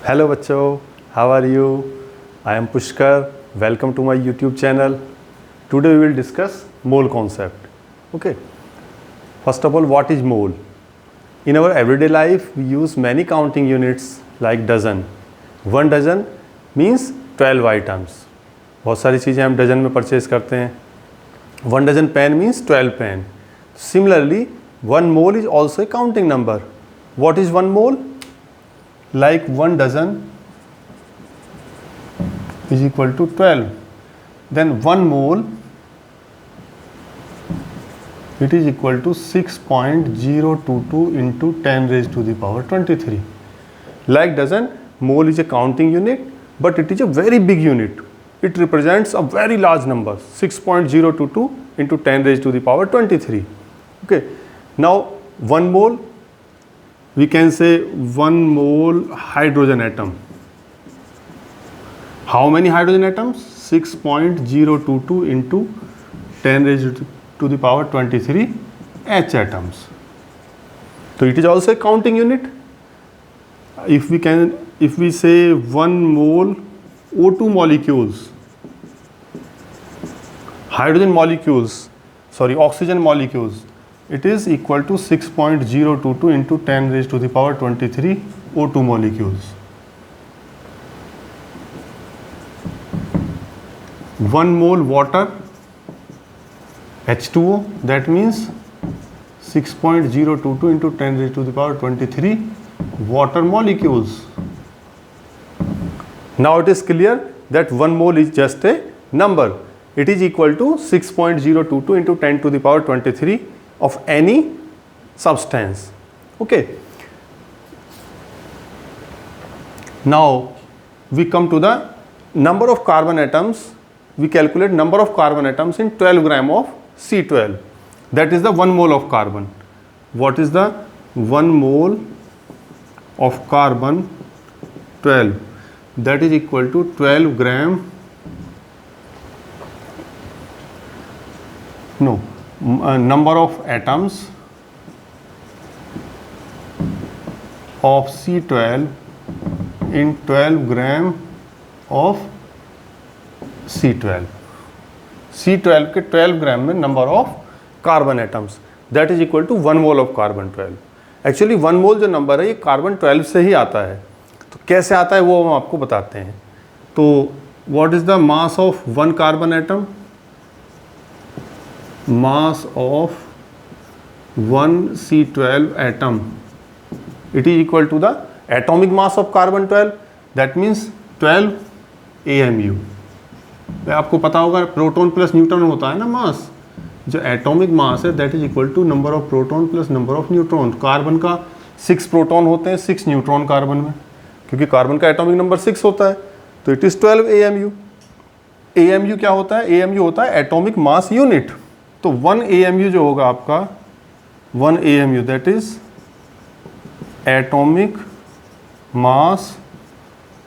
Hello बच्चों, how are you? I am Pushkar. Welcome to my YouTube channel. Today we will discuss mole concept. Okay. First of all, what is mole? In our everyday life, we use many counting units like dozen. 1 dozen means 12 items. बहुत सारी चीज़ें हम dozen में purchase करते हैं. 1 dozen pen means 12 pen. Similarly, 1 mole is also a counting number. What is 1 mole? Like 1 dozen is equal to 12. Then 1 mole, it is equal to 6.022 into 10 raised to the power 23. Like dozen, mole is a counting unit, but it is a very big unit. It represents a very large number, 6.022 into 10 raised to the power 23. Okay. Now 1 mole, we can say 1 mole hydrogen atom. How many hydrogen atoms? 6.022 into 10 raised to the power 23 H atoms. So it is also a counting unit. If we say 1 mole O2 molecules, oxygen molecules, it is equal to 6.022 into 10 raised to the power 23 O2 molecules. 1 mole water, H2O, that means 6.022 into 10 raised to the power 23 water molecules. Now it is clear that 1 mole is just a number. It is equal to 6.022 into 10 to the power 23 of any substance. Okay. Now we come to the number of carbon atoms. We calculate number of carbon atoms in 12 gram of C12. That is the 1 mole of carbon. What is the 1 mole of carbon 12? That is equal to 12 gram. No, number of atoms of C12 in 12 gram of C12. C12 के 12 gram में number of carbon atoms, that is equal to 1 mole of carbon 12. Actually 1 mole जो number है ये carbon 12 से ही आता है. तो कैसे आता है वो हम आपको बताते हैं. तो what is the mass of 1 carbon atom? Mass of 1 C12 atom, it is equal to the atomic mass of carbon 12, that means 12 AMU. आपको पता होगा प्रोटॉन प्लस न्यूट्रॉन होता है ना मास. जो एटॉमिक मास है that is equal to number of proton plus number of neutron. Carbon का 6 proton होते हैं, 6 न्यूट्रॉन कार्बन में, क्योंकि कार्बन का एटॉमिक नंबर 6 होता है. तो इट इज 12 AMU. AMU क्या होता है? AMU होता है एटॉमिक मास यूनिट. तो 1 AMU जो होगा आपका, 1 AMU that is atomic mass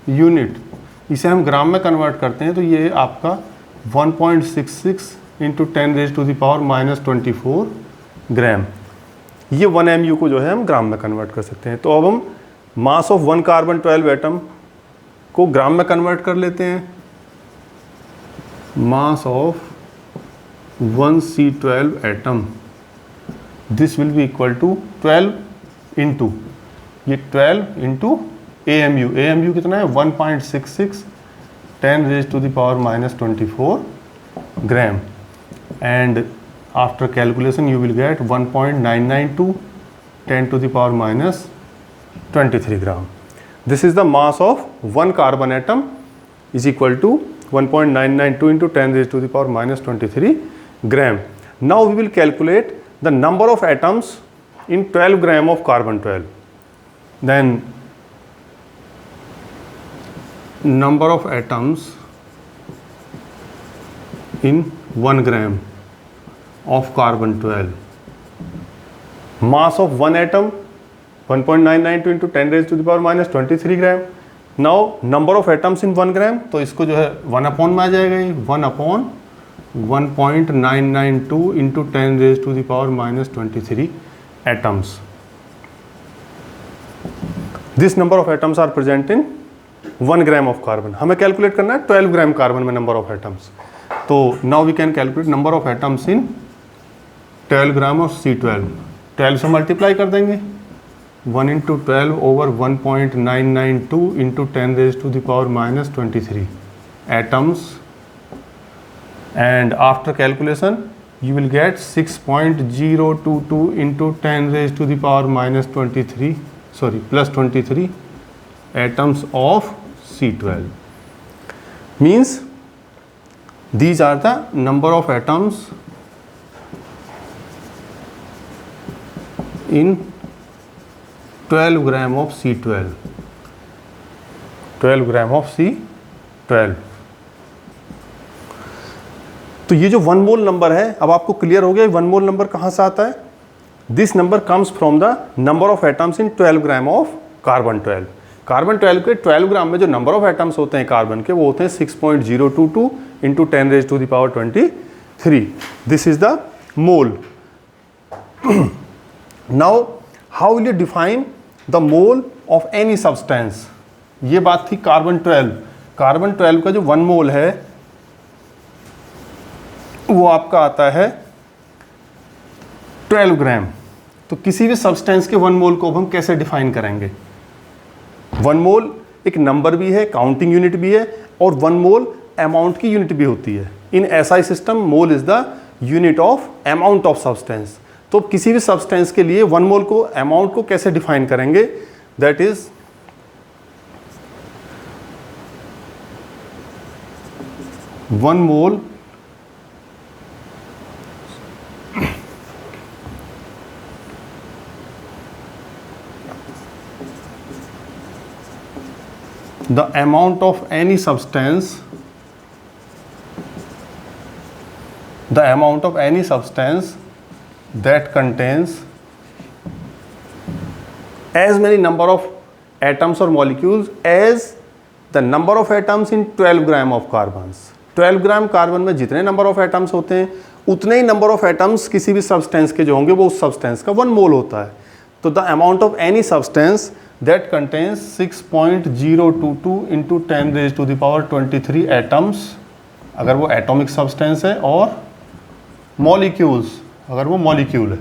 unit. इसे हम ग्राम में कन्वर्ट करते हैं तो ये आपका 1.66 into 10 raise to the power -24 gram. ये 1 MU को जो है हम ग्राम में कन्वर्ट कर सकते हैं. तो अब हम मास ऑफ 1 कार्बन 12 एटम को ग्राम में कन्वर्ट कर लेते हैं. Mass of 1 C12 atom, this will be equal to 12 into, ये 12 इंटू AMU. AMU कितना है? 1.66 10 raised to the power -24 gram. And after calculation you will get 1.992 10 to the power -23 gram. This is the mass of 1 carbon atom is equal to 1.992 into 10 raised to the power -23 gram. Now we will calculate the number of atoms in 12 gram of carbon 12. Then number of atoms in 1 gram of carbon 12. Mass of 1 atom 1.992 into 10 raised to the power -23 gram. Now number of atoms in 1 gram, तो इसको जो है 1 upon में आ जाएगा. ये 1 upon 1.992 into 10 raised to the power -23 atoms. This number of atoms are present in 1 gram of carbon, हमें calculate करना है 12 ग्राम कार्बन में नंबर ऑफ एटम्स। तो now we can calculate number of atoms in 12 gram of C12। 12 से multiply कर देंगे, 1 × 12 over 1.992 into 10⁻⁻23 atoms, and after calculation you will get 6.022 into 10⁻⁻23 plus 23 atoms of C12. Means these are the number of atoms in 12 gram of C12. 12 gram of C12. तो ये जो 1 मोल number है, अब आपको clear हो गया 1 मोल नंबर कहाँ से आता है। This number comes from the number of atoms in 12 gram of carbon 12। Carbon 12 के 12 ग्राम में जो नंबर ऑफ एटम्स होते हैं कार्बन के, वो होते हैं 6.022 into 10⁻23। This is the mole. Now how will you define the mole of any substance. ये बात थी कार्बन 12। कार्बन 12 का जो 1 मोल है वो आपका आता है 12 ग्राम। तो किसी भी सब्सटेंस के 1 मोल को हम कैसे डिफाइन करेंगे। 1 मोल एक नंबर भी है, काउंटिंग यूनिट भी है, और 1 मोल अमाउंट की यूनिट भी होती है। In SI system mole is the unit of amount of substance. तो किसी भी सब्सटेंस के लिए 1 मोल को, अमाउंट को कैसे डिफाइन करेंगे, that is 1 mole the amount of any substance, the amount of any substance that contains as many number of atoms or molecules as the number of atoms in 12 gram of carbons। 12 gram carbon में जितने number of atoms होते हैं उतने ही number of atoms किसी भी substance के जो होंगे वो उस सब्सटेंस का 1 मोल होता है। तो the amount of any substance that contains 6.022 into 10⁻23 atoms अगर वो एटॉमिक सब्सटेंस है, और मॉलिक्यूल्स अगर वो मॉलिक्यूल है,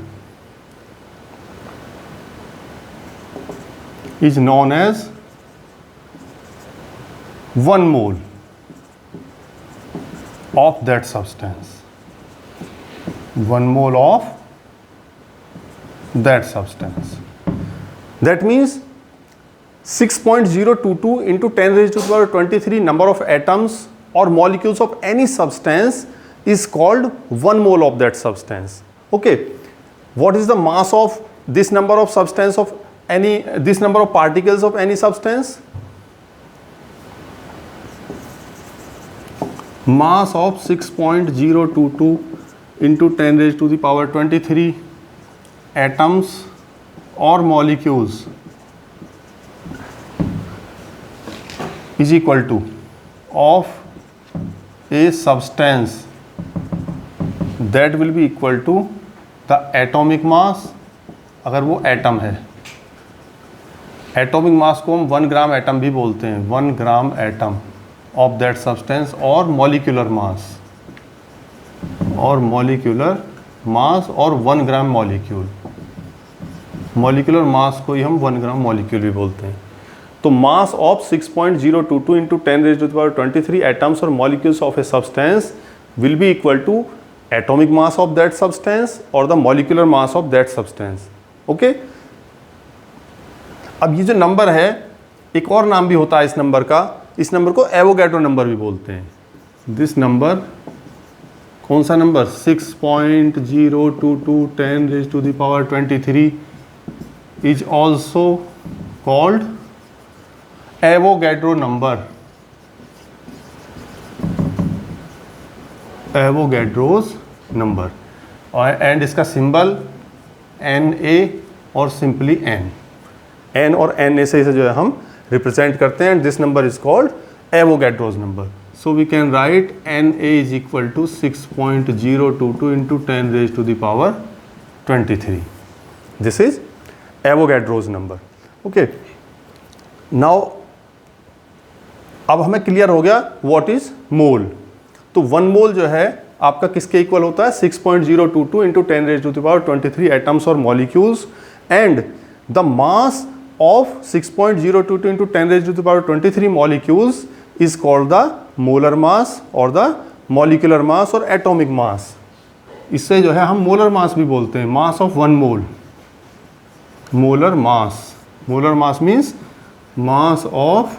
is known as 1 mole of that substance. 1 mole of that substance, that means 6.022 into 10⁻23 number of atoms or molecules of any substance is called 1 mole of that substance. Okay, what is the mass of this number of substance of any, this number of particles of any substance? Mass of 6.022 into 10⁻23 atoms or molecules is equal to of a substance that will be equal to the atomic mass, अगर वो atom है। Atomic mass को हम 1 gram atom भी बोलते हैं, 1 gram atom of that substance, और molecular मास, और मॉलिक्यूलर मास, और 1 ग्राम मॉलिक्यूल। मॉलिक्यूलर मास को ही हम 1 ग्राम मॉलिक्यूल भी बोलते हैं। तो मास ऑफ 6.022 इंटू 10⁻23 एटम्स और molecules of a substance will be equal to atomic mass of that substance और the molecular mass of that substance. Okay, अब ये जो नंबर है, एक और नाम भी होता है इस नंबर का, इस नंबर को एवोगैड्रो नंबर भी बोलते हैं। दिस नंबर, कौन सा number, 6.022 10⁻23 is also called Avogadro number, Avogadro's number, और एंड इसका सिंबल Na और सिंपली n और Na से इसे जो है हम रिप्रेजेंट करते हैं। And this number is called Avogadro's number. So we can write Na is equal to 6.022 into 10⁻23। This is Avogadro's number. Okay, now अब हमें क्लियर हो गया व्हाट इज मोल। तो 1 मोल जो है आपका किसके इक्वल होता है 6.022 इंटू 10⁻23 एटम्स और molecules, and the mass of 6.022 into 10⁻23 molecules is called the molar mass और द मॉलिक्यूलर मास और एटॉमिक मास। इससे जो है हम मोलर मास भी बोलते हैं, mass of 1 mole, molar mass. Molar mass means mass of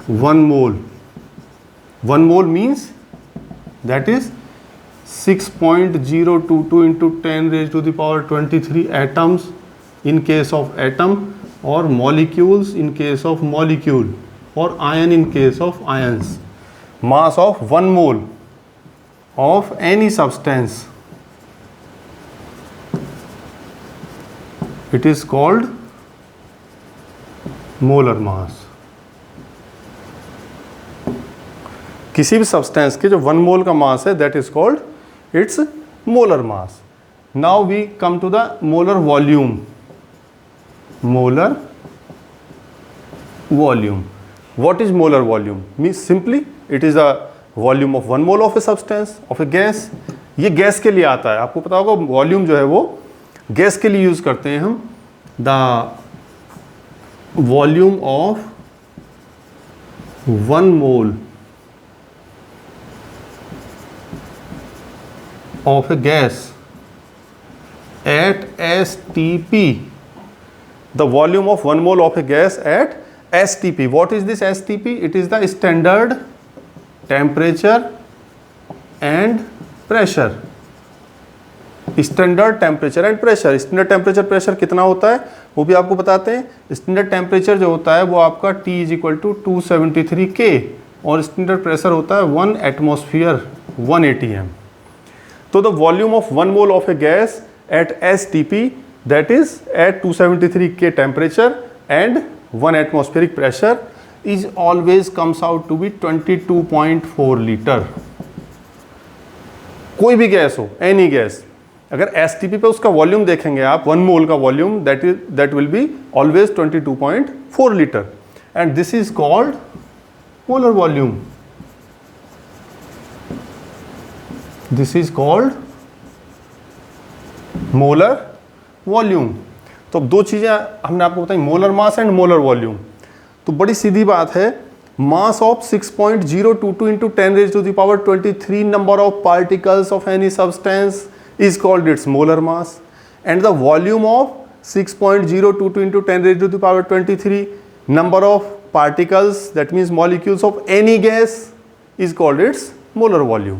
1 mole. 1 mole means that is 6.022 into 10⁻23 atoms in case of atom, or molecules in case of molecule, or ion in case of ions. Mass of 1 mole of any substance, it is called molar mass. किसी भी substance के जो 1 मोल का mass है that is called its molar mass. Now we come to the molar volume. Molar volume, what is molar volume? Means simply it is the volume of 1 mole of a substance, of a gas. ये gas के लिए आता है, आपको पता होगा volume जो है वो गैस के लिए यूज करते हैं हम। The volume of 1 mole of a gas at STP, the volume of 1 mole of a gas at STP. What is this STP? It is the standard temperature and pressure. Standard temperature and pressure. Standard temperature pressure कितना होता है वो भी आपको बताते हैं। Standard temperature जो होता है वो आपका T = 273 K और स्टैंडर्ड प्रेशर होता है 1 एटमॉस्फेयर 1 atm। तो the volume of 1 mole of a gas at STP that is at 273 K temperature and 1 atmospheric pressure is always comes out to be 22.4 litre. कोई भी गैस हो, any gas, अगर STP पे उसका volume देखेंगे आप 1 मोल का volume that will be always 22.4 litre, and this is called molar volume. This is called molar volume. तो अब 2 चीजें हमने आपको बताई, molar mass and molar volume. तो बड़ी सीधी बात है, मास of 6.022 into 10⁻23 number of particles of any substance is called its molar mass, and the volume of 6.022 into 10⁻23 number of particles, that means molecules of any gas, is called its molar volume.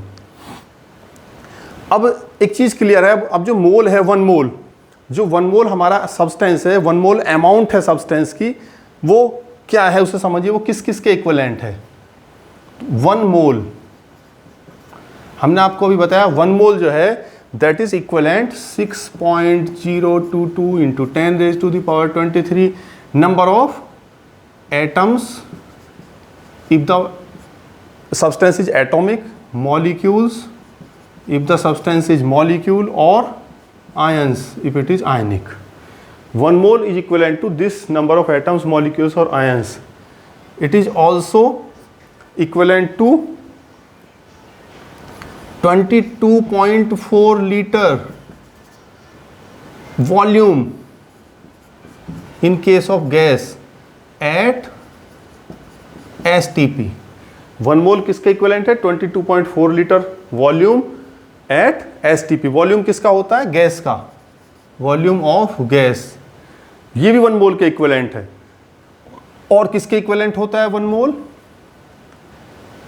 अब एक चीज clear है, अब जो मोल है 1 mole, जो 1 मोल हमारा substance है, 1 मोल अमाउंट है सब्सटेंस की, वो क्या है उसे समझिए, वो किस किस के इक्विवेलेंट है। 1 मोल हमने आपको अभी बताया, 1 मोल जो है that is equivalent 6.022 into 10⁻23 number of atoms if the substance is atomic, molecules if the substance is molecule, or ions if it is ionic. 1 mole is equivalent to this number of atoms, molecules or ions. It is also equivalent to 22.4 liter volume in case of gas at STP. 1 मोल किसका equivalent है? 22.4 litre volume at STP। Volume किसका होता है? Gas का, volume of gas. ये भी 1 mole के equivalent है। और किसके इक्विवेलेंट होता है 1 मोल?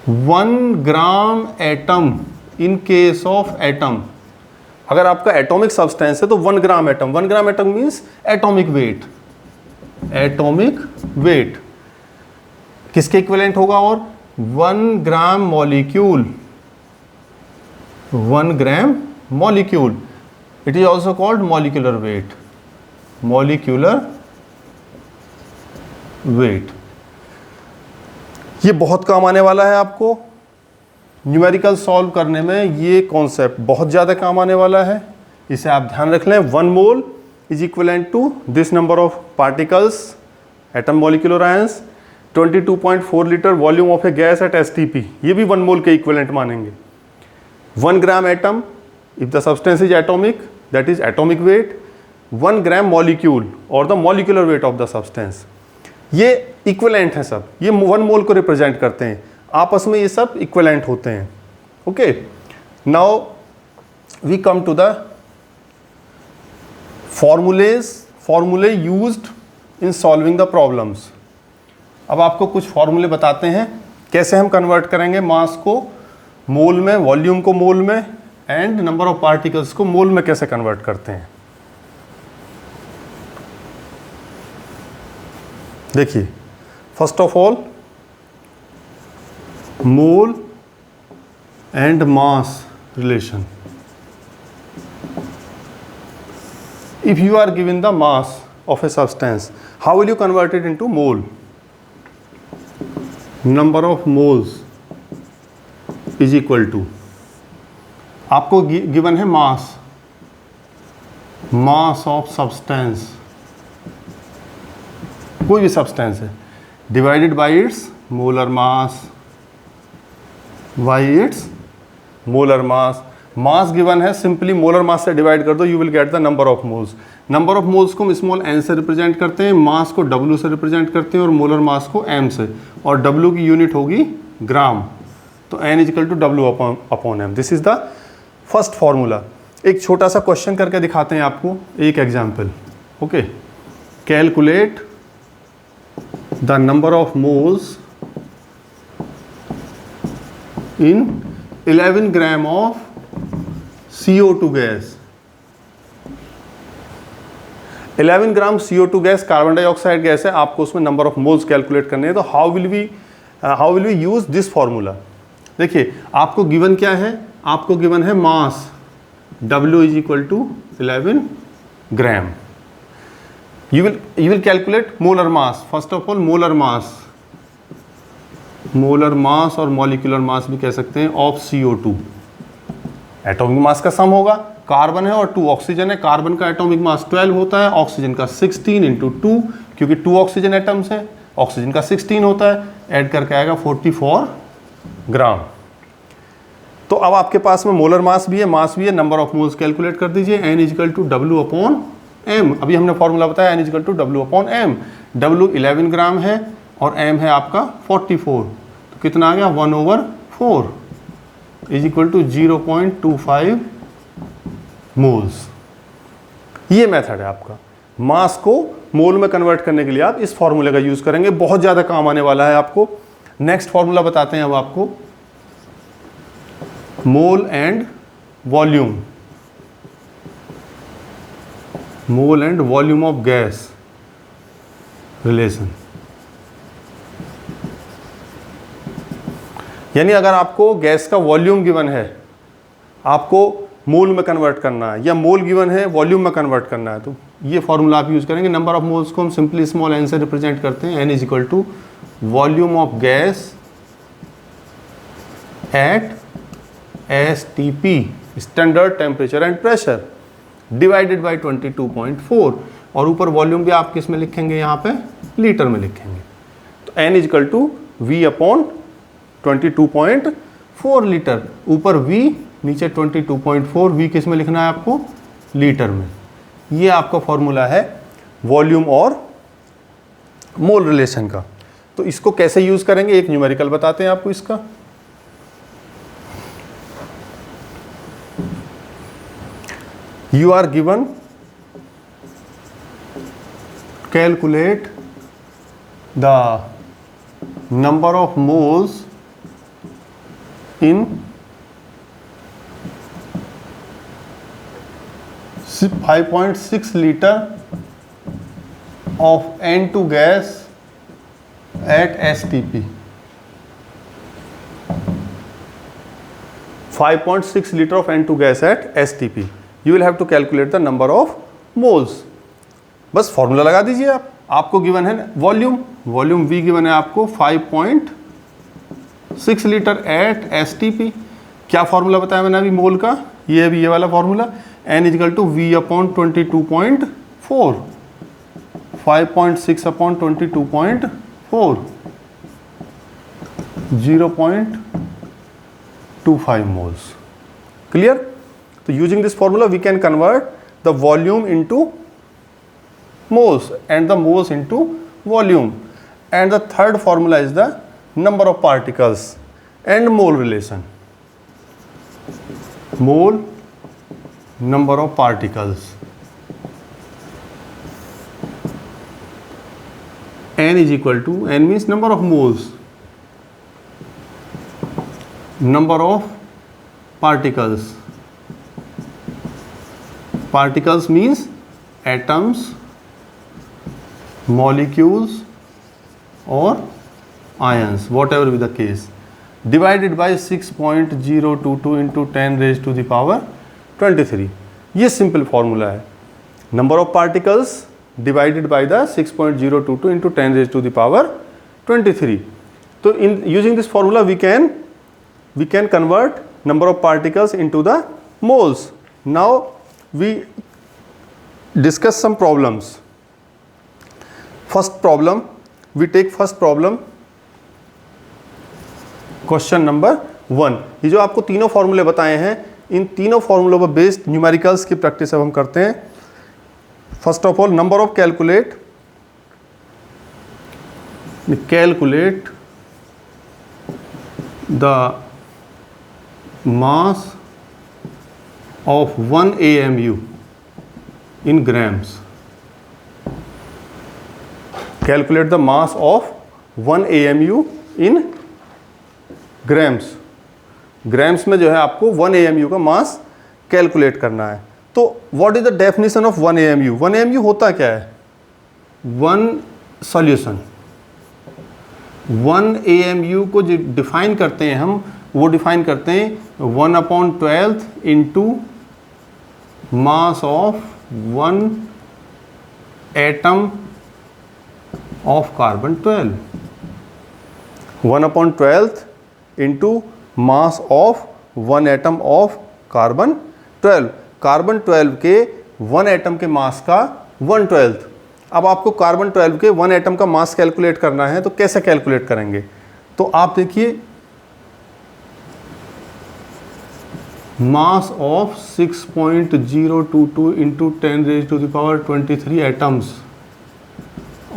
1 gram atom in case of atom. अगर आपका एटॉमिक सब्सटेंस है तो 1 gram atom. 1 gram atom means atomic weight. Atomic weight किसके इक्विवेलेंट होगा? और 1 gram molecule, 1 gram molecule, it is also called molecular weight. Molecular weight ये बहुत काम आने वाला है आपको न्यूमेरिकल सॉल्व करने में। ये कॉन्सेप्ट बहुत ज़्यादा काम आने वाला है, इसे आप ध्यान रख लें। 1 mole is equivalent to this number of particles, atom, molecule और ions, 22.4 litre volume of a gas at STP, ये भी 1 मोल के इक्विवेलेंट मानेंगे। 1 gram atom if the substance is atomic, that is atomic weight. 1 gram molecule और the molecular weight of the substance, ये equivalent है सब, ये 1 मोल को रिप्रेजेंट करते हैं, आपस में ये सब इक्विवेलेंट होते हैं। Okay, now we come to the formulae used in solving the problems. अब आपको कुछ फॉर्मूले बताते हैं कैसे हम कन्वर्ट करेंगे मास को मोल में, वॉल्यूम को मोल में, एंड नंबर ऑफ पार्टिकल्स को मोल में कैसे कन्वर्ट करते हैं। देखिए, first of all mole and mass relation. If you are given the mass of a substance, how will you convert it into mole? Number of moles is equal to, आपको given है mass of substance, कोई भी substance है, divided by its molar mass, mass given है, simply molar mass से divide कर दो, you will get the number of moles. Number of moles को हम स्मॉल n से रिप्रेजेंट करते हैं, मास को W से रिप्रेजेंट करते हैं और मोलर मास को m से, और W की यूनिट होगी ग्राम, तो n is equal to W upon m। This is the first formula. एक छोटा सा क्वेश्चन करके दिखाते हैं आपको, एक example. Okay, calculate the number of moles in 11 gram of CO2 gas. 11 gram CO2 gas carbon dioxide gas है, आपको उसमें नंबर ऑफ मोल्स कैलकुलेट करने हैं। तो how will we use this formula. देखिए, आपको गिवन क्या है, आपको गिवन है mass W is equal to 11 gram. You will calculate molar mass. First of all molar mass और मॉलिक्यूलर मास भी कह सकते हैं ऑफ CO2। एटॉमिक मास का सम होगा, कार्बन है और 2 ऑक्सीजन है, कार्बन का एटॉमिक मास 12 होता है, ऑक्सीजन का 16 इंटू 2, क्योंकि 2 ऑक्सीजन एटम्स हैं, ऑक्सीजन का 16 होता है, ऐड करके आएगा 44 ग्राम। तो अब आपके पास में मोलर मास भी है, मास भी है, नंबर ऑफ मोल्स कैलकुलेट कर दीजिए, n is equal to W upon m। अभी हमने फॉर्मूला बताया, n is equal to W upon m। W 11 gram है और m है आपका 44, तो कितना आ गया 1/4 इज इक्वल टू 0.25 मोल्स। ये मेथड है आपका। मास को मोल में कन्वर्ट करने के लिए आप इस फॉर्मूले का यूज करेंगे, बहुत ज़्यादा काम आने वाला है आपको। नेक्स्ट फॉर्मूला बताते हैं अब आपको, mole and volume of gas relation. यानी अगर आपको गैस का वॉल्यूम गिवन है, आपको मोल में कन्वर्ट करना है, या मोल गिवन है वॉल्यूम में कन्वर्ट करना है, तो ये फॉर्मूला आप यूज़ करेंगे। नंबर ऑफ मोल्स को हम सिंपली स्मॉल n से रिप्रेजेंट करते हैं, n is equal to volume of gas at STP, standard temperature and pressure, divided by 22.4, और ऊपर वॉल्यूम भी आप किस में लिखेंगे, यहाँ पे लीटर में लिखेंगे। तो n is equal to V upon 22.4 litre, ऊपर V, नीचे 22.4, V किस में लिखना है आपको, लीटर में। ये आपका फॉर्मूला है वॉल्यूम और मोल रिलेशन का। तो इसको कैसे यूज करेंगे, एक न्यूमेरिकल बताते हैं आपको इसका। You are given calculate the number of moles in 5.6 liter of N2 gas at STP. 5.6 liter of N2 gas at STP. You will have to calculate the number of moles. बस formula लगा दीजिए आप। आपको given है volume V given है आपको 5.6 litre at STP। क्या formula बताया मैंने अभी मोल का, ये अभी ये वाला formula, n is equal to V upon 22.4, 5.6 upon 22.4 0.25 moles. Clear? So using this formula we can convert the volume into moles and the moles into volume. And the third formula is the number of particles and mole relation. Mole, number of particles. N is equal to, N means number of moles, number of particles. Particles means atoms, molecules or ions, whatever be the case, divided by 6.022 into 10 raised to the power 23. ये simple formula है. Number of particles divided by the 6.022 into 10 raised to the power 23. तो in using this formula we can convert number of particles into the moles. Now we discuss some problems. First problem, we take first problem, question number 1. ये जो आपको तीनों फॉर्मूले बताए हैं, इन तीनों फॉर्मूलों पर बेस्ड न्यूमेरिकल्स की प्रैक्टिस अब हम करते हैं. First of all, number of calculate the mass of 1 AMU in grams. Calculate the mass of 1 AMU in grams. Grams में जो है आपको 1 AMU का मास कैलकुलेट करना है. तो what is the definition of 1 AMU? 1 AMU होता क्या है? One solution. 1 AMU को जो डिफाइन करते हैं हम, वो डिफाइन करते हैं 1/12 into mass of 1 atom of carbon 12. 1/12 into mass of 1 atom of carbon 12. Carbon 12 के 1 एटम के मास का 1/12. अब आपको कार्बन 12 के 1 एटम का मास कैलकुलेट करना है, तो कैसे कैलकुलेट करेंगे? तो आप देखिए, मास of 6.022 into 10 raised to the power 23 atoms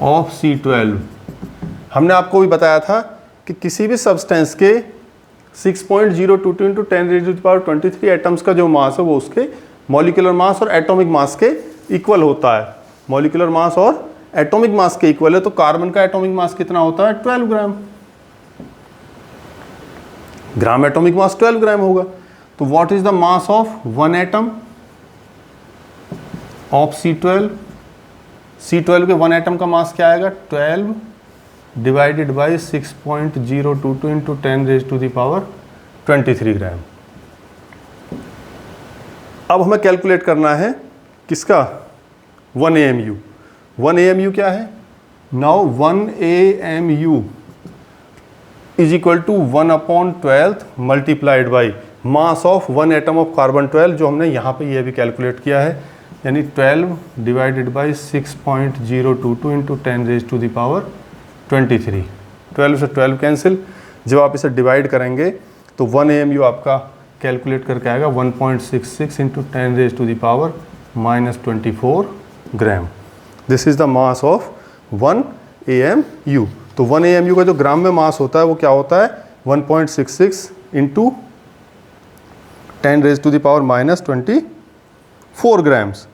of C12. हमने आपको भी बताया था कि किसी भी सब्सटेंस के 6.022 into 10 raised to the power 23 atoms का जो मास है वो उसके मॉलिक्यूलर मास और एटॉमिक मास के इक्वल होता है. मॉलिक्यूलर मास और एटॉमिक मास के इक्वल है, तो कार्बन का एटॉमिक मास कितना होता है? 12 ग्राम. ग्राम एटॉमिक मास 12 ग्राम होगा. तो what is the mass of 1 atom of C12? C12 के 1 एटम का मास क्या आएगा? 12 divided by 6.022 into 10 raised to the power 23 ग्राम. अब हमें कैलकुलेट करना है किसका? 1 AMU. 1 AMU क्या है? Now 1 AMU is equal to 1/12 multiplied by mass of 1 atom of carbon 12, जो हमने यहाँ पे ये भी कैलकुलेट किया है, यानी 12 divided by 6.022 into 10 raised to the power 23. 12 से 12 कैंसिल. जब आप इसे डिवाइड करेंगे तो 1 AMU आपका कैलकुलेट करके आएगा 1.66 into 10 raised to the power -24 gram. This is the mass of 1 AMU. तो 1 AMU का जो ग्राम में मास होता है वो क्या होता है? 1.66 into 10 raised to the power -24 grams.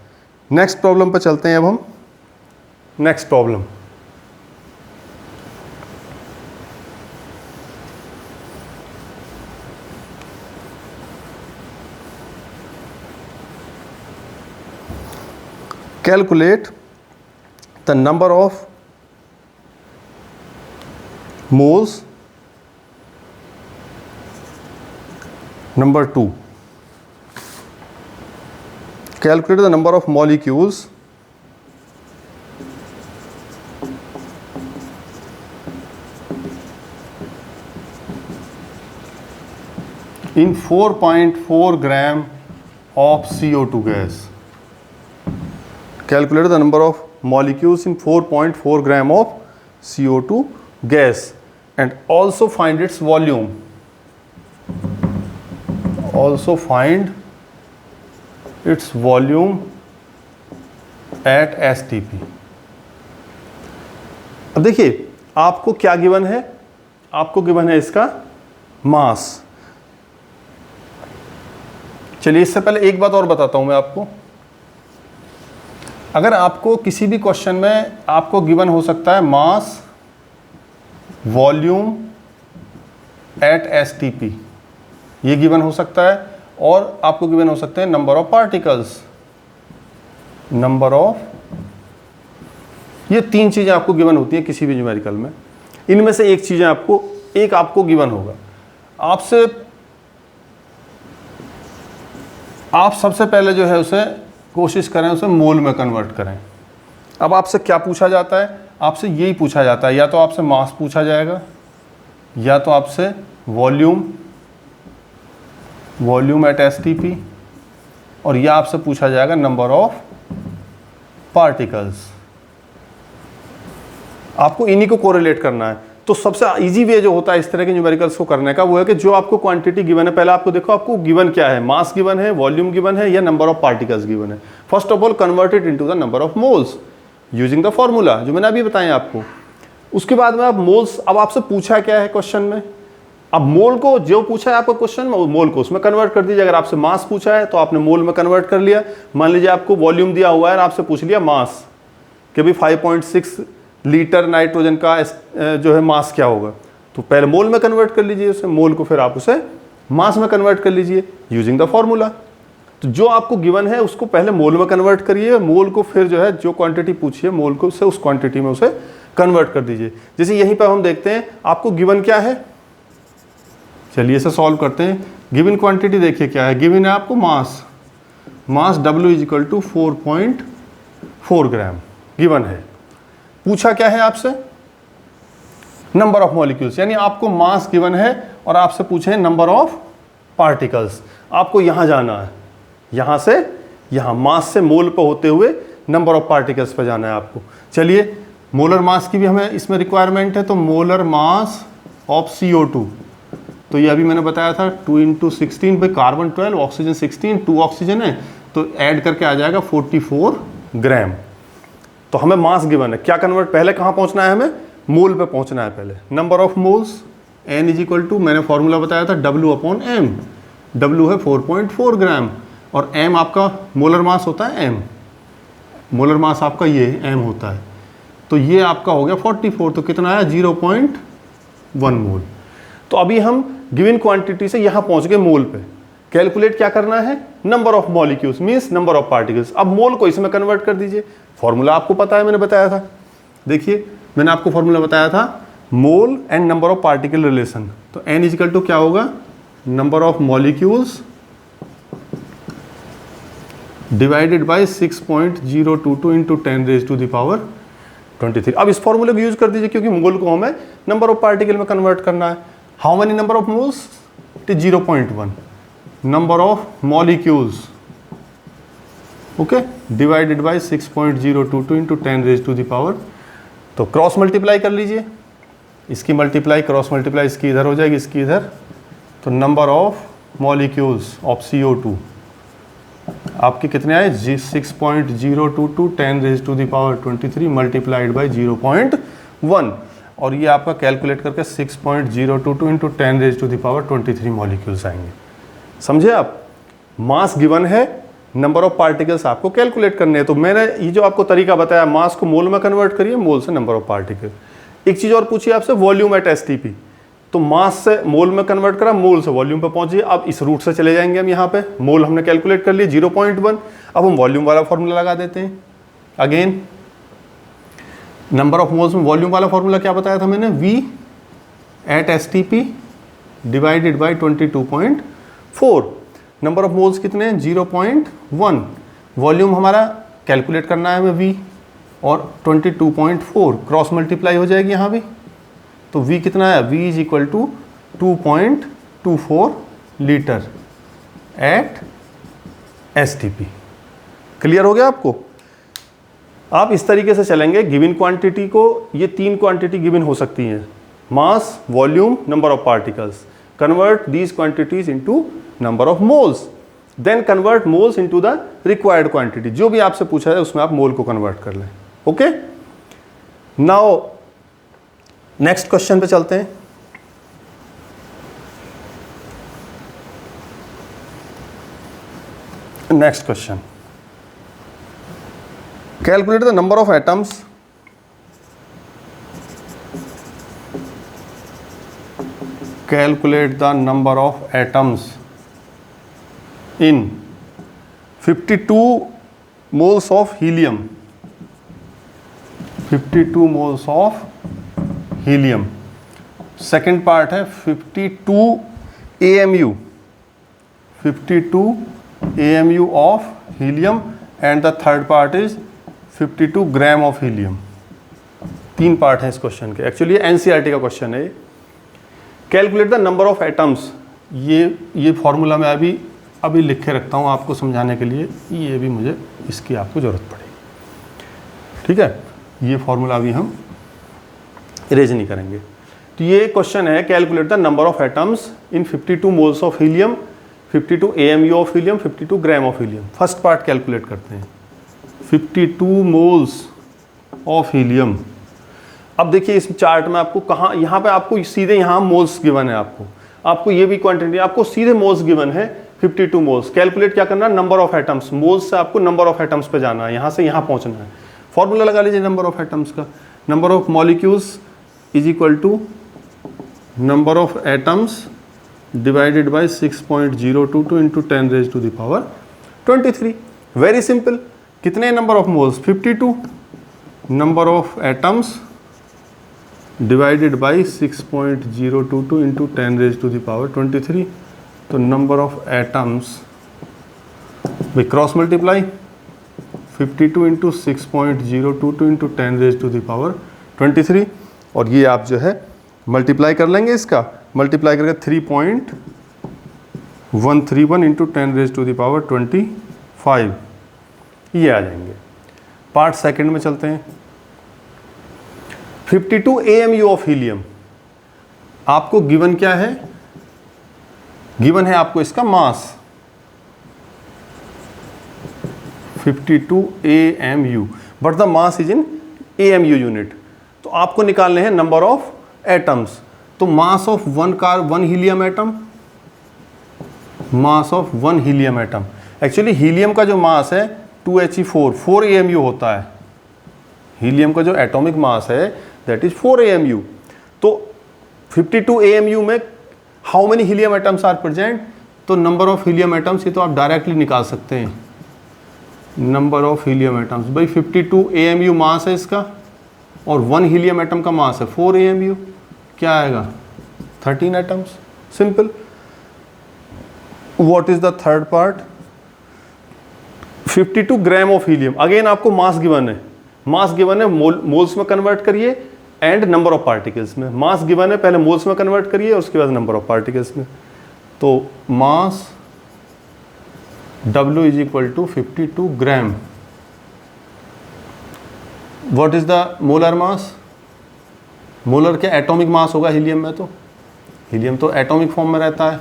Next problem पर चलते हैं अब हम. Next problem, calculate the number of moles. Number 2, calculate the number of molecules in 4.4 gram of CO2 gas. Calculate the number of molecules in 4.4 gram of CO2 gas. and also find its volume. Also find its volume at STP. अब देखिए आपको क्या given है, आपको given है इसका मास। चलिए इससे पहले एक बात और बताता हूं मैं आपको। अगर आपको किसी भी क्वेश्चन में आपको गिवन हो सकता है मास, वॉल्यूम एट STP, ये गिवन हो सकता है, और आपको गिवन हो सकते हैं number of particles, number of, ये तीन चीजें आपको गिवन होती हैं किसी भी न्यूमेरिकल में। इनमें से एक आपको गिवन होगा। आप सबसे पहले जो है उसे कोशिश करें उसे मोल में कन्वर्ट करें। अब आपसे क्या पूछा जाता है, आपसे यही पूछा जाता है, या तो आपसे मास पूछा जाएगा, या तो आपसे वॉल्यूम एट STP, और या आपसे पूछा जाएगा नंबर ऑफ पार्टिकल्स। आपको इन्हीं को कोरिलेट करना है। तो सबसे इजी वे जो होता है इस तरह के न्यूमेरिकल्स को करने का वो है कि जो आपको क्वांटिटी गिवन है, पहले आपको देखो आपको गिवन क्या है, मास गिवन है, वॉल्यूम गिवन है, या नंबर ऑफ पार्टिकल्स गिवन है। First of all convert it into the number of moles using the formula जो मैंने अभी बताया आपको। उसके बाद में आप मोल्स, अब आपसे पूछा क्या है क्वेश्चन में, अब मोल को जो पूछा है आपको क्वेश्चन में, मोल को उसमें कन्वर्ट कर दीजिए। अगर आपसे मास पूछा है तो आपने मोल में कन्वर्ट कर लिया। मान लीजिए आपको वॉल्यूम दिया हुआ है और आपसे पूछ लिया मास कि भाई 5.6 लीटर नाइट्रोजन का जो है मास क्या होगा, तो पहले मोल में कन्वर्ट कर लीजिए उसे, मोल को फिर आप उसे मास में कन्वर्ट कर लीजिए यूजिंग द फॉर्मूला। तो जो आपको गिवन है उसको पहले मोल में कन्वर्ट करिए, मोल को फिर जो है जो क्वांटिटी पूछिए मोल को से उस क्वांटिटी में उसे कन्वर्ट कर दीजिए। जैसे यहीं पर हम देखते हैं आपको गिवन क्या है, चलिए इसे सॉल्व करते हैं। गिवन क्वांटिटी देखिए क्या है, गिवन है आपको mass W is equal to 4.4 gram given है। पूछा क्या है आपसे, नंबर ऑफ मॉलिक्यूल्स, यानी आपको मास गिवन है और आपसे पूछे हैं नंबर ऑफ पार्टिकल्स। आपको यहां जाना है, यहां से यहां, मास से मोल पे होते हुए नंबर ऑफ पार्टिकल्स पे जाना है आपको। चलिए मोलर मास की भी हमें इसमें रिक्वायरमेंट है, तो मोलर मास ऑफ CO2, तो ये अभी मैंने बताया था 2 × 16 भाई कार्बन 12 ऑक्सीजन 16, 2 ऑक्सीजन है तो ऐड करके आ जाएगा 44 ग्राम। तो हमें मास गिवन है, क्या कन्वर्ट, पहले कहाँ पहुँचना है, हमें मोल पे पहुँचना है पहले। Number of moles N is equal to, मैंने फॉर्मूला बताया था W/M, W है 4.4 ग्राम और M आपका मोलर मास होता है M, मोलर मास आपका ये M होता है। तो ये आपका हो गया 44, तो कितना आया 0.1 मोल। तो अभी हम गिवन क्वांटिटी से यहाँ पहुँच गए मोल पे। कैलकुलेट क्या करना है, number of molecules means number of particles. अब मोल को इसमें कन्वर्ट कर दीजिए, फॉर्मूला आपको पता है, मैंने बताया था। देखिए मैंने आपको फॉर्मूला बताया था mole and number of particle relation. तो N इजिकल टू क्या होगा, number of molecules divided by 6.022 into 10⁻⁻23। अब इस फॉर्मूले को यूज कर दीजिए क्योंकि मोल को हमें नंबर ऑफ पार्टिकल में कन्वर्ट करना है। How many number of moles, it is 0.1, number of molecules okay divided by 6.022 into 10⁻⁻। तो क्रॉस मल्टीप्लाई कर लीजिए, इसकी मल्टीप्लाई क्रॉस मल्टीप्लाई इसकी इधर हो जाएगी, इसकी इधर। तो number of molecules of CO2 आपके कितने आए, 6.022 10⁻⁻23 मल्टीप्लाइड बाई 0.1, और ये आपका कैलकुलेट करके 6.022 इंटू 10⁻⁻23 मॉलिक्यूल्स आएंगे। समझे आप, मास गिवन है, नंबर ऑफ पार्टिकल्स आपको कैलकुलेट करने हैं। तो मैंने ये जो आपको तरीका बताया, मास को मोल में कन्वर्ट करिए, मोल से नंबर ऑफ पार्टिकल। एक चीज़ और पूछिए आपसे, वॉल्यूम एट STP, तो मास से मोल में कन्वर्ट करा, मोल से वॉल्यूम पे पहुंचिए। अब इस रूट से चले जाएंगे हम, यहाँ पे मोल हमने कैलकुलेट कर लिए 0.1। अब हम वॉल्यूम वाला फॉर्मूला लगा देते हैं। अगेन नंबर ऑफ मोल्स में वॉल्यूम वाला फॉर्मूला क्या बताया था मैंने, V at STP divided by 22.4। Number of moles कितने हैं, 0.1। वॉल्यूम हमारा कैलकुलेट करना है हमें V, और 22.4 क्रॉस मल्टीप्लाई हो जाएगी यहाँ भी। तो V कितना है, V is equal to 2.24 litre at STP। Clear हो गया आपको। आप इस तरीके से चलेंगे, गिवन क्वांटिटी को, ये तीन क्वांटिटी गिवन हो सकती हैं, mass, volume, number of particles. Convert these quantities into number of moles. Then convert moles into the required quantity. जो भी आपसे पूछा है उसमें आप मोल को कन्वर्ट कर लें. ओके, नाउ नेक्स्ट क्वेश्चन पे चलते हैं. Next question, calculate the number of atoms calculate the number of atoms in 52 moles of helium. 52 moles of helium. Second part है 52 AMU. 52 AMU of helium and the third part is 52 gram of helium. तीन part हैं इस question के. Actually NCERT का question है. Calculate the number of atoms. ये formula मैं अभी लिख के रखता हूँ आपको समझाने के लिए. ये भी मुझे इसकी आपको ज़रूरत पड़ेगी. ठीक है, ये फॉर्मूला अभी हम इरेज नहीं करेंगे. तो ये क्वेश्चन है, calculate the number of atoms in 52 moles of helium, 52 AMU of helium, 52 gram of helium. First part calculate करते हैं. 52 मोल्स ऑफ हीलियम. अब देखिए इस चार्ट में आपको कहाँ, यहाँ पे आपको सीधे यहाँ मोल्स गिवन है. आपको ये भी क्वांटिटी, आपको सीधे मोल्स गिवन है 52 मोल्स. कैलकुलेट क्या करना है, नंबर ऑफ एटम्स. मोल्स से आपको नंबर ऑफ एटम्स पे जाना है, यहाँ से यहाँ पहुँचना है. फॉर्मूला लगा लीजिए नंबर ऑफ एटम्स का. Number of molecules is equal to number of atoms divided by 6.022 into 10 raise to the power 23. Very simple. कितने number of moles, 52. Number of atoms divided by 6.022 into 10 raise to the power 23. तो number of atoms by cross multiply 52 into 6.022 into 10 raise to the power 23. और ये आप जो है multiply कर लेंगे. इसका मल्टीप्लाई करके 3.131 into 10 raise to the power 25 ये आ जाएंगे. पार्ट सेकंड में चलते हैं. 52 AMU ऑफ हीलियम. आपको गिवन क्या है, गिवन है आपको इसका मास 52 AMU, but the mass is in AMU unit. तो आपको निकालने हैं नंबर ऑफ एटम्स. तो mass of one helium atom, mass of one helium atom. Actually helium का जो मास है 2He4, 4 AMU होता है. हीलियम का जो एटॉमिक मास है दैट इज 4 AMU. तो 52 AMU में how many helium atoms are present. तो नंबर ऑफ हीलियम एटम्स ये तो आप डायरेक्टली निकाल सकते हैं. नंबर ऑफ हीलियम एटम्स भाई 52 AMU मास है इसका, और वन हीलियम एटम का मास है 4 AMU. क्या आएगा, 13 atoms. Simple. What is the third part, 52 gram of helium. Again आपको मास गिवन है. मास गिवन है, मोल्स में कन्वर्ट करिए एंड नंबर ऑफ पार्टिकल्स में. मास गिवन है, पहले मोल्स में कन्वर्ट करिए और उसके बाद नंबर ऑफ पार्टिकल्स में. तो mass W is equal to 52 gram. What is the molar mass, molar क्या एटॉमिक मास होगा हीलियम में. तो हीलियम तो एटॉमिक फॉर्म में रहता है.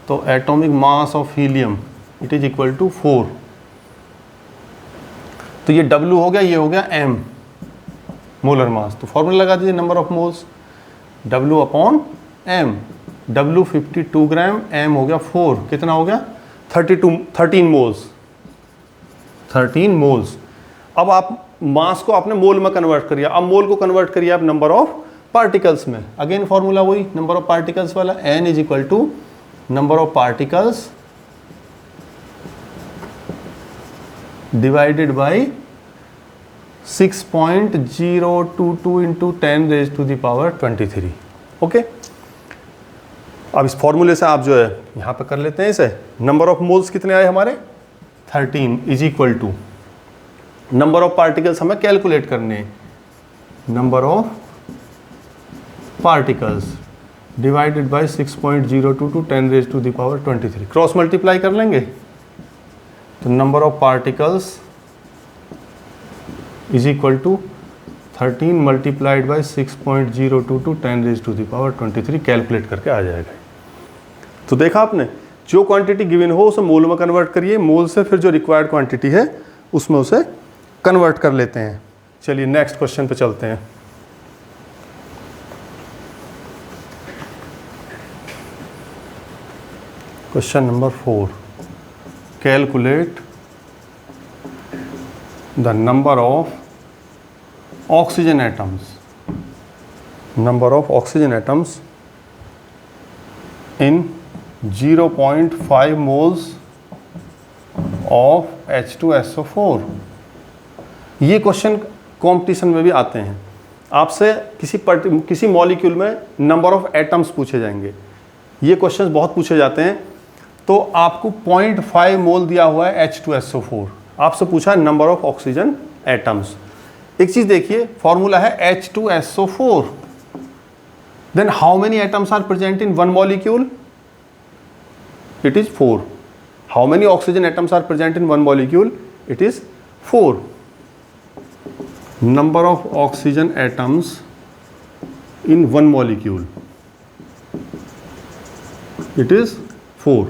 तो atomic mass of helium it is equal to 4. तो ये W हो गया, ये हो गया M मोलर मास. तो फॉर्मूला लगा दीजिए number of moles W upon M. W 52 gram, M हो गया 4. कितना हो गया, 13 मोल्स. 13 मोल्स. अब आप मास को आपने मोल में कन्वर्ट करिए. अब मोल को कन्वर्ट करिए आप नंबर ऑफ पार्टिकल्स में. अगेन फॉर्मूला वही नंबर ऑफ पार्टिकल्स वाला. N is equal to number of particles divided by 6.022 into 10 raise to the power 23. Okay, अब इस फॉर्मूले से आप जो है यहाँ पे कर लेते हैं इसे. नंबर ऑफ मोल्स कितने आए हमारे, 13 is equal to number of particles हमें कैलकुलेट करने हैं. Number of particles divided by 6.022 10 raise to the power 23. Cross multiply कर लेंगे. तो number of particles is equal to 13 multiplied by 6.022 10⁻⁻23 calculate करके आ जाएगा। तो देखा आपने, जो क्वांटिटी गिवन हो उसे मोल में कन्वर्ट करिए, मोल से फिर जो रिक्वायर्ड क्वांटिटी है उसमें उसे कन्वर्ट कर लेते हैं। चलिए नेक्स्ट क्वेश्चन पे चलते हैं। Question number 4, calculate the number of oxygen atoms, number of oxygen atoms in 0.5 moles of H2SO4। ये क्वेश्चन कंपटीशन में भी आते हैं। आपसे किसी मॉलिक्यूल में नंबर ऑफ एटम्स पूछे जाएंगे। ये क्वेश्चंस बहुत पूछे जाते हैं। तो आपको 0.5 मोल दिया हुआ है H2SO4, आपसे पूछा है नंबर ऑफ ऑक्सीजन एटम्स। एक चीज देखिए, फॉर्मूला है H2SO4, then how many atoms are present in one molecule? It is 4. How many oxygen atoms are present in one molecule? It is 4. Number of oxygen atoms in one molecule, it is 4.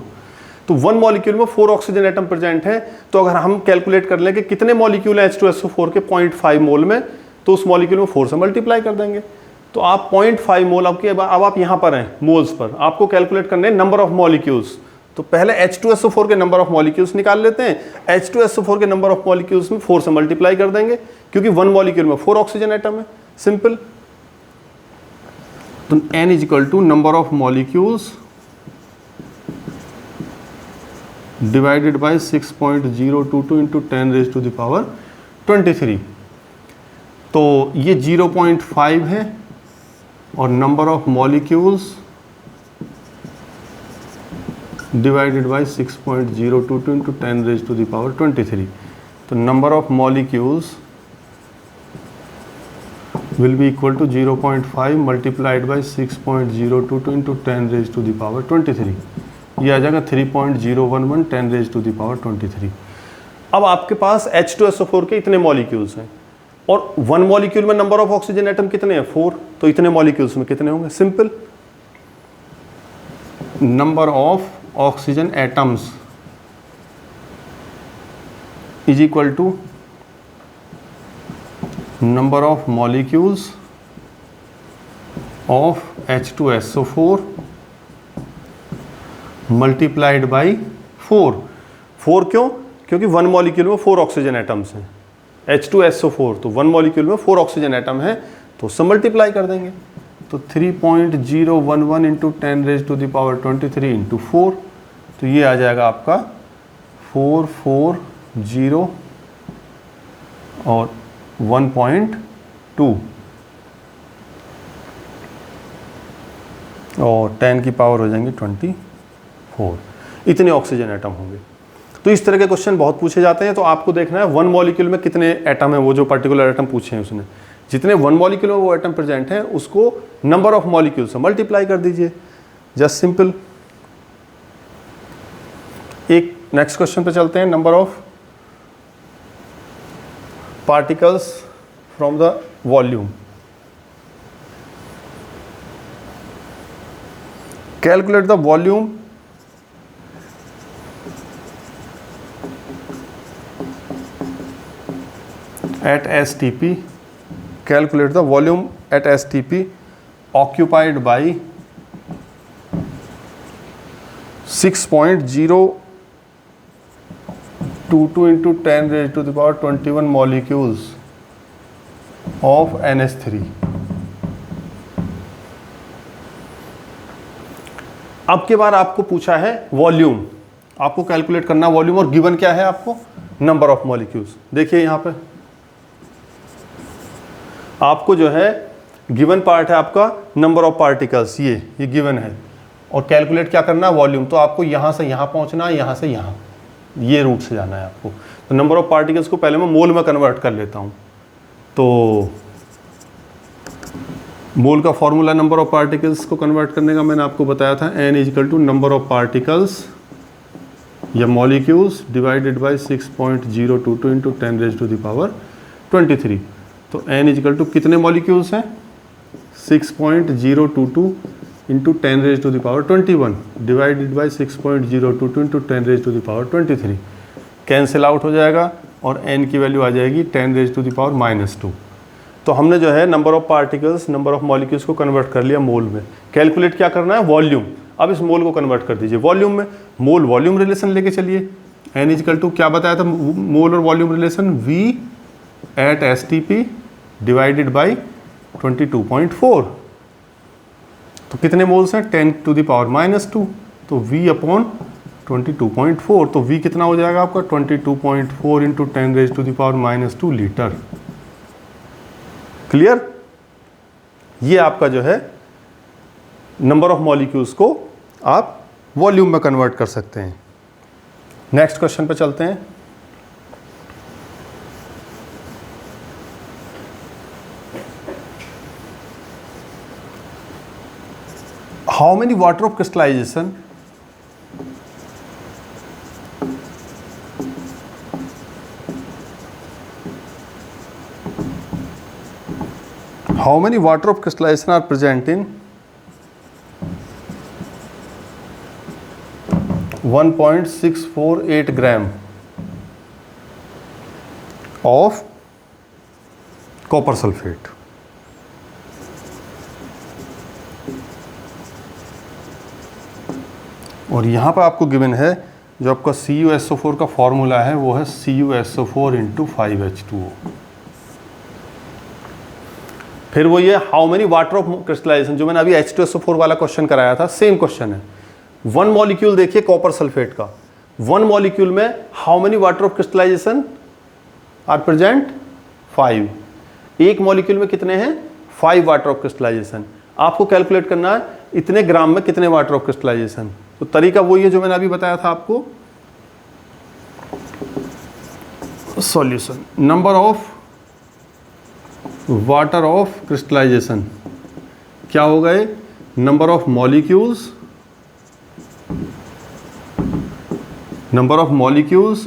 तो one molecule में 4 oxygen atom present है। तो अगर हम calculate कर लें कि कितने मॉलिक्यूल है H2SO4 के 0.5 मोल में, तो उस मॉलिक्यूल में 4 से मल्टीप्लाई कर देंगे। तो आप 0.5 मोल अब आप यहाँ पर हैं मोल्स पर, आपको कैलकुलेट करने नंबर ऑफ मॉलिक्यूल्स। तो पहले H2SO4 के नंबर ऑफ मॉलिक्यूल्स निकाल लेते हैं। H2SO4 के नंबर ऑफ मॉलिक्यूल्स में 4 से मल्टीप्लाई कर देंगे, क्योंकि वन मॉलिक्यूल में 4 ऑक्सीजन एटम है। सिंपल। तो N is equal to number of molecules divided by 6.022 into 10⁻⁻23। तो ये 0.5 है और number of molecules divided by 6.022 into 10⁻⁻23। तो number of molecules will be equal to 0.5 multiplied by 6.022 into 10⁻⁻23। ये आ जाएगा 3.011 10⁻⁻23। अब आपके पास H2SO4 के इतने मॉलिक्यूल्स हैं और वन मॉलिक्यूल में नंबर ऑफ ऑक्सीजन एटम कितने हैं? 4। तो इतने मॉलिक्यूल्स में कितने होंगे? Simple, number of oxygen atoms is equal to number of molecules of H2SO4 multiplied by 4। 4 क्यों? क्योंकि वन मॉलिक्यूल में 4 ऑक्सीजन एटम्स हैं। H2SO4 तो वन मॉलिक्यूल में 4 ऑक्सीजन एटम है, तो उससे मल्टीप्लाई कर देंगे। तो 3.011 इंटू 10⁻⁻23 इंटू 4, तो ये आ जाएगा आपका 440 और 1.2 और 10 की पावर हो जाएंगी 24। इतने ऑक्सीजन एटम होंगे। तो इस तरह के क्वेश्चन बहुत पूछे जाते हैं। तो आपको देखना है वन मॉलिक्यूल में कितने एटम है, वो जो पर्टिकुलर एटम पूछे हैं उसने, जितने वन मॉलिक्यूल में वो एटम प्रेजेंट है उसको नंबर ऑफ मॉलिक्यूल से मल्टीप्लाई कर दीजिए। Just simple. एक नेक्स्ट क्वेश्चन पे चलते हैं। Number of particles from the volume. Calculate the volume at STP, calculate the volume at STP occupied by 6.022 into 10⁻21 molecules of NH3। अब के बार आपको पूछा है वॉल्यूम, आपको कैलकुलेट करना वॉल्यूम, और गिवन क्या है आपको? Number of molecules. देखिए यहां पे आपको जो है गिवन पार्ट है आपका नंबर ऑफ पार्टिकल्स, ये गिवन है, और कैलकुलेट क्या करना है? वॉल्यूम। तो आपको यहाँ से यहाँ पहुँचना है, यहाँ से यहाँ, ये रूट से जाना है आपको। तो नंबर ऑफ पार्टिकल्स को पहले मैं मोल में कन्वर्ट कर लेता हूँ। तो मोल का फॉर्मूला नंबर ऑफ पार्टिकल्स को कन्वर्ट करने का मैंने आपको बताया था, N is equal to number of particles या मॉलिक्यूल्स डिवाइडेड बाय 6.022 इंटू 10⁻23। तो n इजिकल टू कितने मॉलिक्यूल्स हैं 6.022 into 10 raise to the power 21 divided by 6.022 into 10 raise to the power 23 cancel out हो जाएगा और n की वैल्यू आ जाएगी 10 raise to the power -2। तो हमने जो है number of particles number of molecules को कन्वर्ट कर लिया मोल में। कैलकुलेट क्या करना है वॉल्यूम। अब इस मोल को कन्वर्ट कर दीजिए वॉल्यूम में। मोल वॉल्यूम रिलेशन लेके चलिए। n इजिकल टू क्या बताया था मोल और volume relation V at STP divided by 22.4। तो कितने मोल्स हैं 10 टू द पावर -2 तो V अपॉन 22.4 तो V कितना हो जाएगा आपका 22.4 into 10 raise to the power -2 litre. Clear. ये आपका जो है नंबर ऑफ मॉलिक्यूल्स को आप वॉल्यूम में कन्वर्ट कर सकते हैं। नेक्स्ट क्वेश्चन पे चलते हैं। How many water of crystallisation are present in 1.648 gram of copper sulfate। और यहाँ पर आपको गिवन है जो आपका CuSO4 का फॉर्मूला है वो है CuSO4 इंटू 5H2O। फिर वो ये how many water of crystallisation जो मैंने अभी H2SO4 वाला क्वेश्चन कराया था सेम क्वेश्चन है। वन मॉलिक्यूल देखिए कॉपर सल्फेट का, वन मॉलिक्यूल में how many water of crystallisation are present 5। एक मॉलिक्यूल में कितने हैं 5 वाटर ऑफ क्रिस्टलाइजेशन। आपको कैलकुलेट करना है इतने ग्राम में कितने वाटर ऑफ क्रिस्टलाइजेशन। तो तरीका वही है जो मैंने अभी बताया था आपको। Solution number of water of crystallization क्या हो गए number of molecules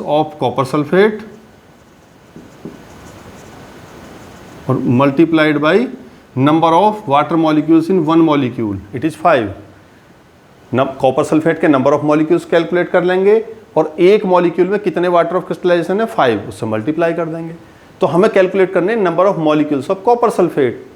of copper sulphate और multiplied by number of water molecules in one molecule it is 5। Copper sulphate के नंबर ऑफ मॉलिक्यूल्स कैलकुलेट कर लेंगे और एक मॉलिक्यूल में कितने वाटर ऑफ क्रिस्टलाइजेशन है 5 उससे मल्टीप्लाई कर देंगे। तो हमें कैलकुलेट करने number of molecules of copper sulphate.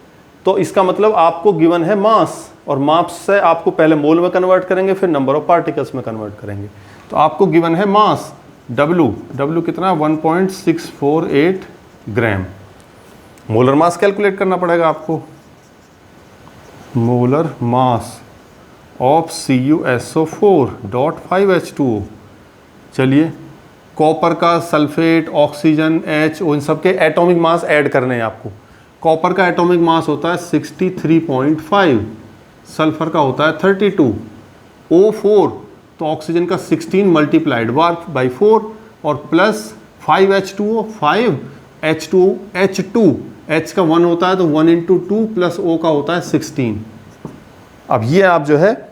तो इसका मतलब आपको गिवन है मास और मास से आपको पहले मोल में कन्वर्ट करेंगे फिर नंबर ऑफ पार्टिकल्स में कन्वर्ट करेंगे। तो आपको गिवन है मास W कितना 1.648 ग्राम। मोलर मास कैलकुलेट करना पड़ेगा आपको। Molar mass of CuSO4.5H2O। चलिए कॉपर का सल्फेट ऑक्सीजन H इन सब के एटॉमिक मास ऐड करने हैं आपको। कॉपर का एटॉमिक मास होता है 63.5, सल्फर का होता है 32, O4 तो ऑक्सीजन का 16 मल्टीप्लाइड बाई 4 और प्लस 5H2O 5H2 H का 1 होता है तो 1 इंटू 2 प्लस O का होता है 16। अब ये आप जो है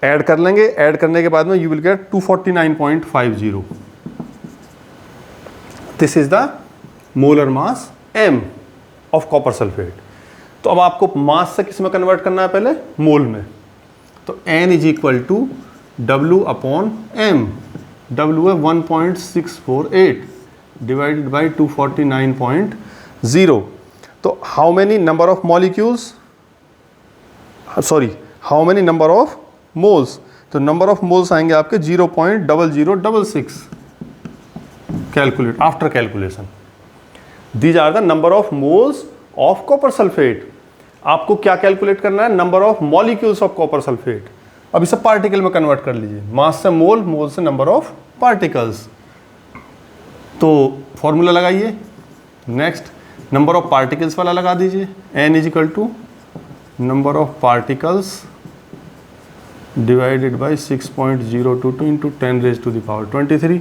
ऐड कर लेंगे। ऐड करने के बाद में you will gate 249.50। This is the molar mass M of copper sulphate. तो अब आपको मास से किस में कन्वर्ट करना है पहले मोल में। तो N is equal to W upon M। W है 1.648 डिवाइडेड बाई 249.0। तो how many number of molecules how many number of moles. तो नंबर ऑफ मोल्स आएंगे आपके 0.0066 calculate after calculation. These are the number of moles of copper sulphate. आपको क्या calculate करना है number of molecules of copper sulphate. अब इसे particle में कन्वर्ट कर लीजिए। मास से मोल, मोल से नंबर ऑफ पार्टिकल्स। तो फॉर्मूला लगाइए। नेक्स्ट नंबर ऑफ पार्टिकल्स वाला लगा दीजिए। N is equal to number of particles divided by 6.022 into 10 raise to the power 23।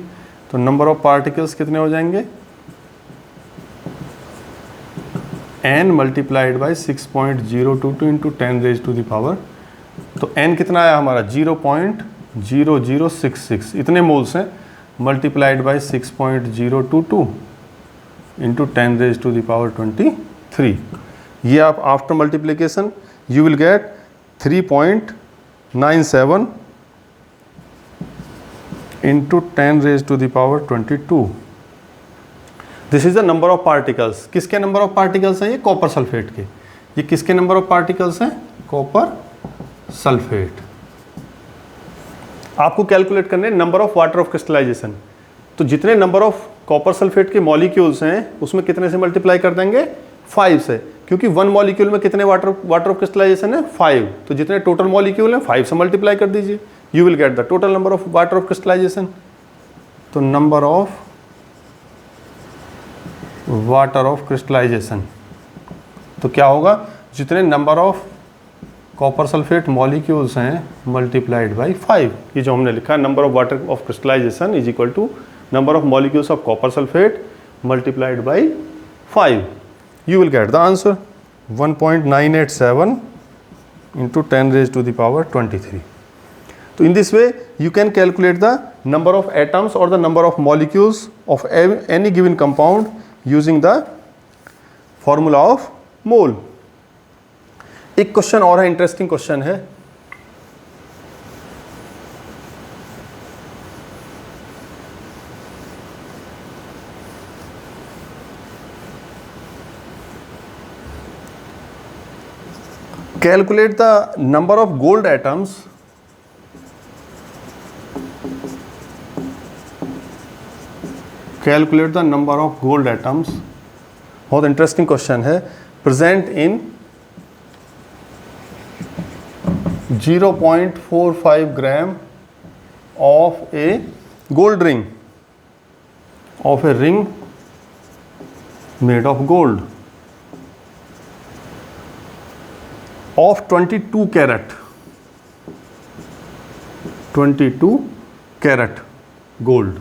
तो नंबर ऑफ पार्टिकल्स कितने हो जाएंगे N multiplied by 6.022 into 10 raise to the power. तो N कितना आया हमारा 0.0066 इतने मोल्स हैं multiplied by 6.022 into 10 raise to the power 23। 3, ये आप after multiplication you will get 3.97 into 10 raised to the power 22. This is the number of particles. किसके number of particles हैं? ये कॉपर सल्फेट के. ये किसके नंबर ऑफ पार्टिकल्स हैं? Copper sulphate. आपको कैलकुलेट करने number of water of crystallisation. तो जितने नंबर ऑफ कॉपर सल्फेट के मॉलिक्यूल्स हैं उसमें कितने से मल्टीप्लाई कर देंगे? 5 से, क्योंकि 1 मॉलिक्यूल में कितने वाटर ऑफ क्रिस्टलाइजेशन है? 5. तो जितने टोटल मॉलिक्यूल हैं 5 से मल्टीप्लाई कर दीजिए, you will get the total number of water of crystallisation. तो number of water of crystallisation, तो क्या होगा? जितने number of copper sulphate molecules हैं मल्टीप्लाइड बाई 5. ये जो हमने लिखा है number of water of crystallization is equal to number of molecules of copper sulphate multiplied by 5. You will get the answer 1.987 into 10 raised to the power 23. So in this way you can calculate the number of atoms or the number of molecules of any given compound using the formula of mole. एक question और है, interesting question है. Calculate the number of gold atoms बहुत interesting question है. Present in 0.45 gram of A gold ring, of a ring made of gold of 22 carat gold,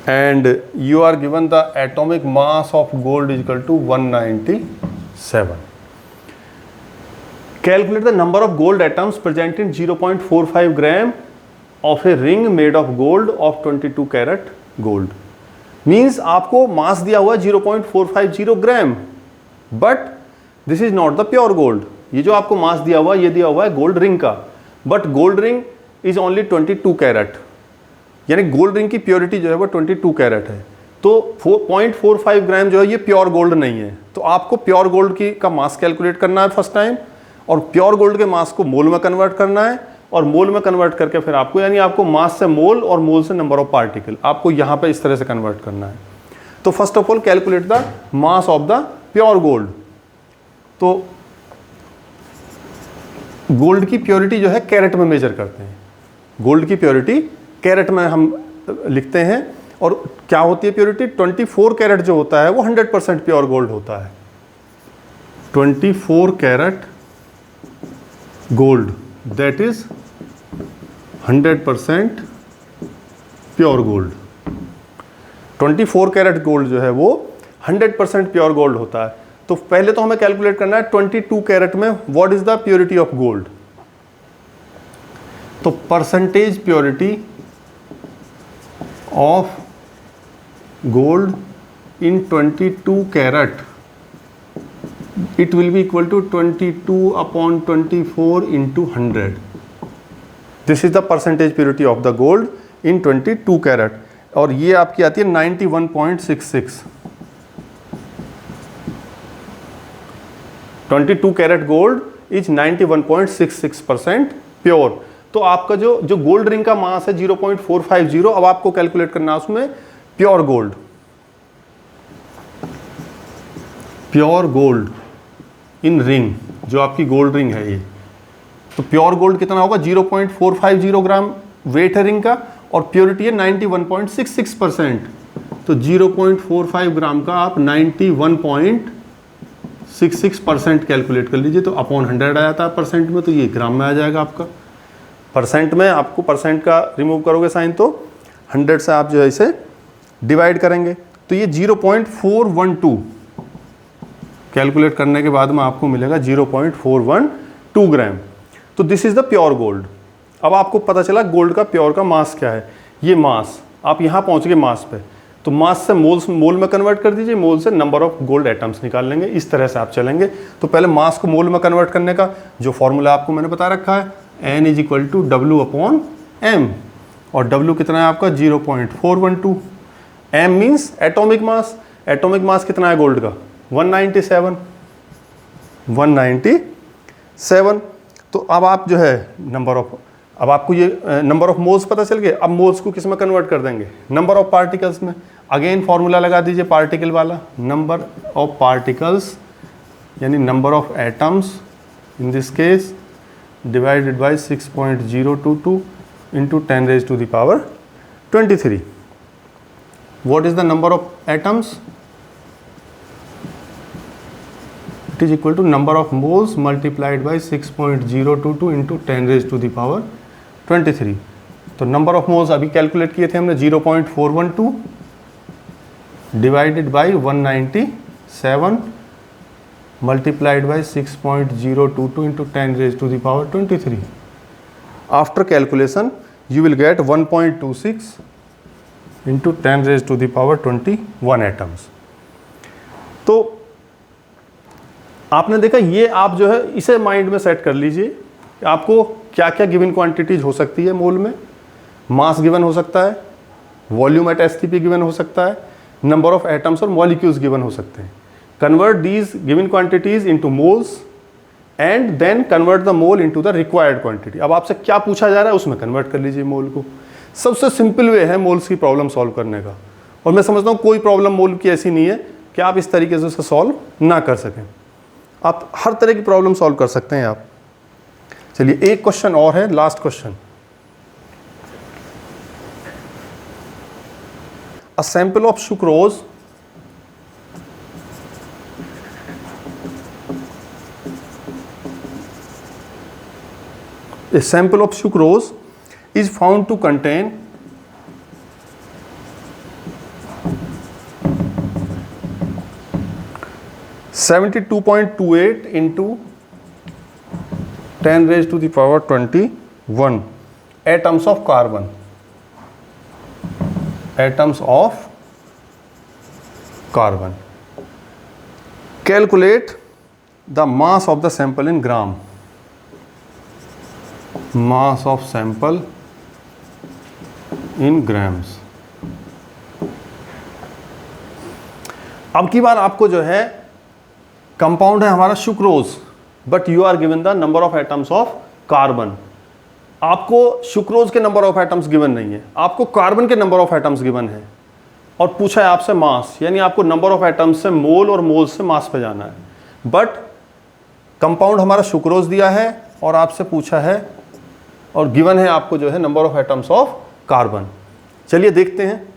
and you are given the atomic mass of gold is equal to 197. Calculate the number of gold atoms present in 0.45 gram of a ring made of gold of 22 carat gold. Means आपको मास दिया हुआ है 0.450 gram, but this is not the pure gold. ये जो आपको मास दिया हुआ है ये दिया हुआ है गोल्ड रिंग का, but gold ring is only 22 carat, यानी गोल्ड रिंग की प्योरिटी जो है वो 22 कैरेट है. तो 0.45 ग्राम जो है ये प्योर गोल्ड नहीं है. तो आपको प्योर गोल्ड की का मास कैलकुलेट करना है फर्स्ट टाइम, और प्योर गोल्ड के मास को मोल में कन्वर्ट करना है, और मोल में कन्वर्ट करके फिर आपको, यानी आपको मास से मोल और मोल से नंबर ऑफ पार्टिकल, आपको यहाँ पे इस तरह से कन्वर्ट करना है. तो first of all calculate the mass of the pure gold. तो गोल्ड की प्योरिटी जो है कैरेट में मेजर करते हैं. गोल्ड की प्योरिटी कैरेट में हम लिखते हैं. और क्या होती है प्योरिटी? 24 कैरेट जो होता है वो 100% प्योर गोल्ड होता है. 24 carat gold that is 100% pure gold. 24 carat gold जो है वो 100% प्योर गोल्ड होता है. तो पहले तो हमें कैलकुलेट करना है 22 कैरेट में what is the purity of gold. तो percentage purity of gold in 22 carat, it will be equal to 22/24 into 100. This is the percentage purity of the gold in 22 carat. और ये आपकी आती है 91.66. 22 कैरेट गोल्ड इज 91.66% प्योर. तो आपका जो gold ring का मास है 0.450, अब आपको कैलकुलेट करना है उसमें pure gold. Pure gold in ring, जो आपकी गोल्ड रिंग है ये, तो प्योर गोल्ड कितना होगा? 0.450 ग्राम वेट है रिंग का, और प्योरिटी है 91.66%. तो 0.45 ग्राम का आप 91.66% कैलकुलेट कर लीजिए. तो अपॉन 100 आ जाता है परसेंट में, तो ये ग्राम में आ जाएगा आपका. परसेंट में आपको परसेंट का रिमूव करोगे साइन, तो 100 से आप जो है इसे डिवाइड करेंगे, तो ये 0.412 कैलकुलेट करने के बाद में आपको मिलेगा 0.412 ग्राम. तो this is the pure gold. अब आपको पता चला गोल्ड का प्योर का मास क्या है. ये मास, आप यहाँ पहुँच गए मास पे. तो मास से मोल में कन्वर्ट कर दीजिए, मोल से नंबर ऑफ गोल्ड एटम्स निकाल लेंगे। इस तरह से आप चलेंगे। तो पहले मास को मोल में कन्वर्ट करने का जो फॉर्मूला आपको मैंने बता रखा है, N = W/m, और W कितना है आपका 0.412। m means atomic mass. Atomic mass कितना है गोल्ड का 197। तो अब आप जो है अब आपको ये नंबर ऑफ मोल्स पता चल गए। अब मोल्स को किस में कन्वर्ट कर देंगे, नंबर ऑफ पार्टिकल्स में। अगेन फॉर्मूला लगा दीजिए पार्टिकल वाला, नंबर ऑफ पार्टिकल्स यानी number of atoms in this case divided by 6.022 into 10⁻23। What is the number of atoms? It is equal to number of moles multiplied by 6.022 into 10⁻23। तो number of moles अभी calculate किए थे हमने 0.412 divided by 197 multiplied by 6.022 into 10⁻23। After calculation you will get 1.26 into 10⁻21 atoms. तो आपने देखा, ये आप जो है इसे माइंड में सेट कर लीजिए कि आपको क्या क्या गिवन क्वांटिटीज हो सकती है मोल में। मास गिवन हो सकता है, वॉल्यूम एट एसटीपी गिवन हो सकता है, नंबर ऑफ एटम्स और मॉलिक्यूल्स गिवन हो सकते हैं। Convert these given quantities into moles and then convert the mole into the required quantity. अब आपसे क्या पूछा जा रहा है उसमें कन्वर्ट कर लीजिए मोल को। सबसे सिंपल वे है मोल्स की प्रॉब्लम सॉल्व करने का, और मैं समझता हूँ कोई प्रॉब्लम मोल की ऐसी नहीं है कि आप इस तरीके से उसे सॉल्व ना कर सकें। आप हर तरह की प्रॉब्लम सॉल्व कर सकते हैं आप। चलिए एक क्वेश्चन और है, last question. A sample of sucrose a sample of sucrose is found to contain 72.28 into 10⁻21 atoms of carbon. Atoms of carbon. Calculate the mass of the sample in gram. Mass of sample in grams. अब की बार आपको जो है compound है हमारा sucrose, but you are given the number of atoms of carbon. आपको sucrose के number of atoms given नहीं है, आपको कार्बन के नंबर ऑफ एटम्स गिवन है, और पूछा है आपसे मास, यानी आपको नंबर ऑफ एटम्स से मोल और मोल से मास पे जाना है। बट कंपाउंड हमारा सुक्रोज दिया है और आपसे पूछा है और गिवन है आपको जो है number of atoms of carbon. चलिए देखते हैं।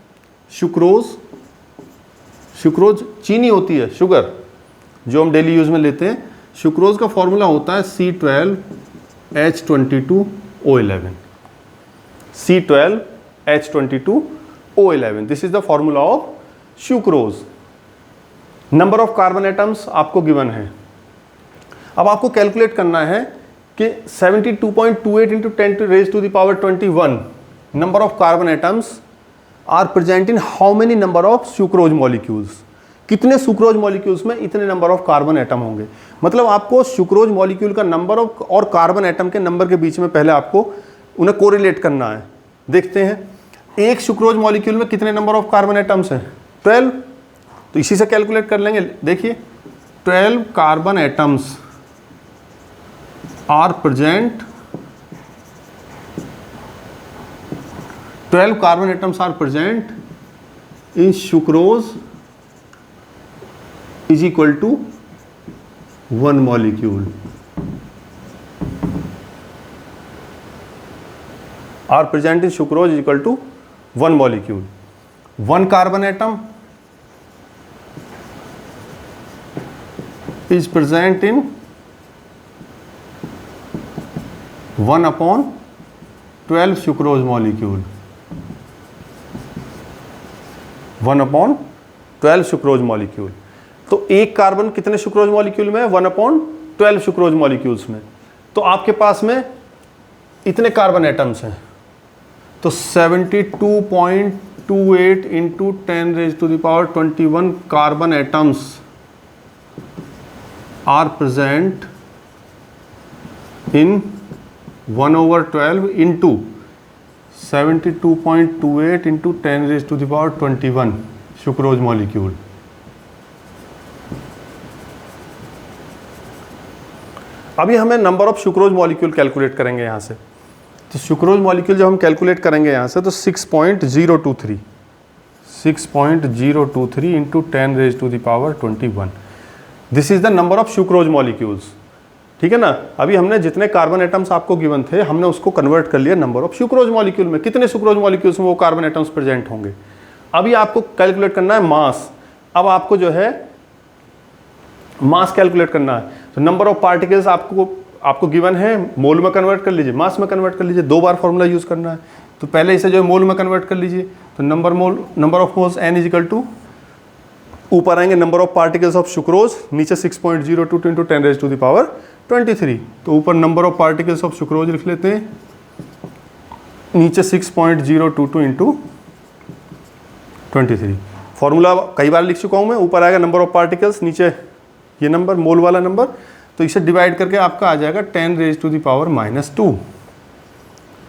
सुक्रोज चीनी होती है, शुगर जो हम डेली यूज में लेते हैं। सुक्रोज का फॉर्मूला होता है C12H22O11। C12H22O11, this is the formula of sucrose. Number of carbon atoms आपको गिवन है। अब आपको कैलकुलेट करना है कि 72.28 into 10⁻21 number of carbon atoms are present in how many number of sucrose molecules। कितने सुक्रोज मॉलिक्यूल्स में इतने नंबर ऑफ कार्बन एटम होंगे। मतलब आपको सुक्रोज मॉलिक्यूल का नंबर ऑफ और कार्बन एटम के नंबर के बीच में पहले आपको उन्हें कोरिलेट करना है। देखते हैं एक सुक्रोज मॉलिक्यूल में कितने नंबर ऑफ कार्बन एटम्स हैं, 12। तो इसी से कैलकुलेट कर लेंगे। देखिए 12 carbon atoms are present, 12 carbon atoms are present in sucrose is equal to 1 molecule, are present in sucrose is equal to 1 molecule. 1 carbon atom is present in 1/12 sucrose molecule. 1/12 sucrose molecule. तो एक carbon कितने sucrose molecule में है, 1/12 sucrose molecules में। तो आपके पास में इतने कार्बन एटम्स हैं, तो 72.28 0.28 into 10 raised to the power 21 carbon atoms are present in 1/12 into 72.28 into 10 raised to the power 21 sucrose molecule. अभी हमें number of sucrose molecule calculate करेंगे यहाँ से। तो सुक्रोज मॉलिक्यूल जब हम कैलकुलेट करेंगे यहाँ से तो 6.023 into 10 raise to the power 21, this is the number of sucrose molecules. ठीक है ना। अभी हमने जितने कार्बन एटम्स आपको गिवन थे हमने उसको कन्वर्ट कर लिया नंबर ऑफ सुक्रोज मॉलिक्यूल में। कितने सुक्रोज मॉलिक्यूल्स में वो कार्बन एटम्स प्रेजेंट होंगे। अभी आपको कैलकुलेट करना है मास। अब आपको जो है मास कैलकुलेट करना है। तो नंबर ऑफ पार्टिकल्स आपको गिवन है, मोल में कन्वर्ट कर लीजिए, मास में कन्वर्ट कर लीजिए। 2 बार फॉर्मूला यूज करना है। तो पहले इसे जो है मोल में कन्वर्ट कर लीजिए। तो number of moles n is equal to, ऊपर आएंगे number of particles of sucrose, नीचे 6.02 into 10 raise to the power 23। तो ऊपर number of particles of sucrose लिख लेते हैं, नीचे 6.022 इंटू 23। फॉर्मूला कई बार लिख चुका हूँ मैं। ऊपर आएगा नंबर ऑफ पार्टिकल्स, नीचे ये नंबर मोल वाला नंबर। तो इसे डिवाइड करके आपका आ जाएगा 10 raise to the power -2,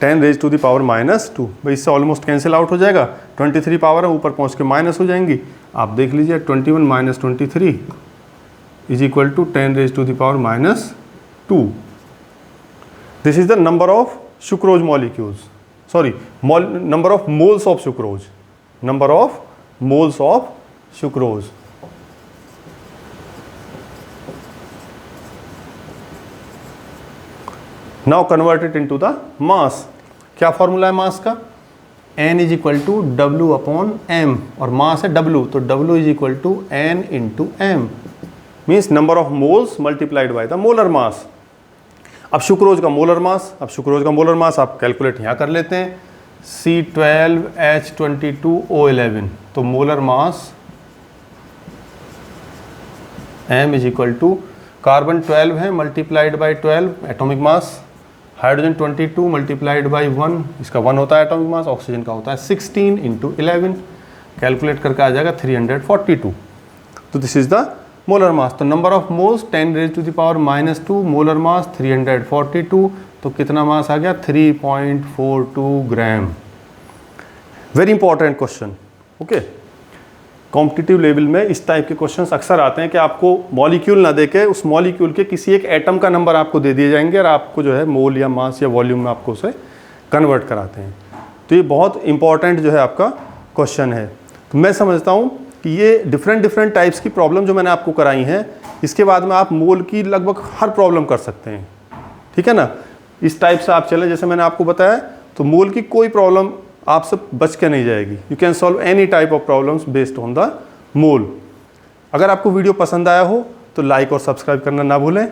10 raise to the power -2। भाई इससे ऑलमोस्ट कैंसिल आउट हो जाएगा। 23 पावर है, ऊपर पहुँच के माइनस हो जाएंगी। आप देख लीजिए 21 - 23 is equal to 10 raise to the power -2। This is the number of sucrose molecules, sorry number of moles of sucrose, number of moles of sucrose. Now convert it into the mass. क्या formula है mass का? n is equal to W upon m, और mass है W, तो W is equal to n into m, means number of moles multiplied by the molar मास। अब sucrose का molar mass आप calculate यहाँ कर लेते हैं, C12H22O11। तो molar mass m is equal to carbon 12 है multiplied by 12 atomic mass, hydrogen 22 multiplied by 1, इसका 1 होता है एटॉमिक मास, ऑक्सीजन का होता है 16 इंटू 11। कैलकुलेट करके आ जाएगा 342। तो this is the molar mass. तो number of moles 10 raise to the power -2, molar mass 342। तो कितना मास आ गया? 3.42 gram. Very important question. Okay, competitive level में इस टाइप के क्वेश्चंस अक्सर आते हैं कि आपको मॉलिक्यूल ना देके उस मॉलिक्यूल के किसी एक एटम का नंबर आपको दे दिए जाएंगे और आपको जो है मोल या मास या वॉल्यूम में आपको उसे कन्वर्ट कराते हैं। तो ये बहुत इंपॉर्टेंट जो है आपका क्वेश्चन है। तो मैं समझता हूँ कि ये डिफरेंट टाइप्स की प्रॉब्लम जो मैंने आपको कराई हैं, इसके बाद में आप मोल की लगभग हर प्रॉब्लम कर सकते हैं। ठीक है ना। इस टाइप से आप चलें, जैसे मैंने आपको बताया, तो मोल की कोई प्रॉब्लम आपसे बच के नहीं जाएगी। You can solve any type of problems based on the mole. अगर आपको वीडियो पसंद आया हो तो लाइक और सब्सक्राइब करना ना भूलें।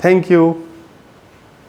Thank you.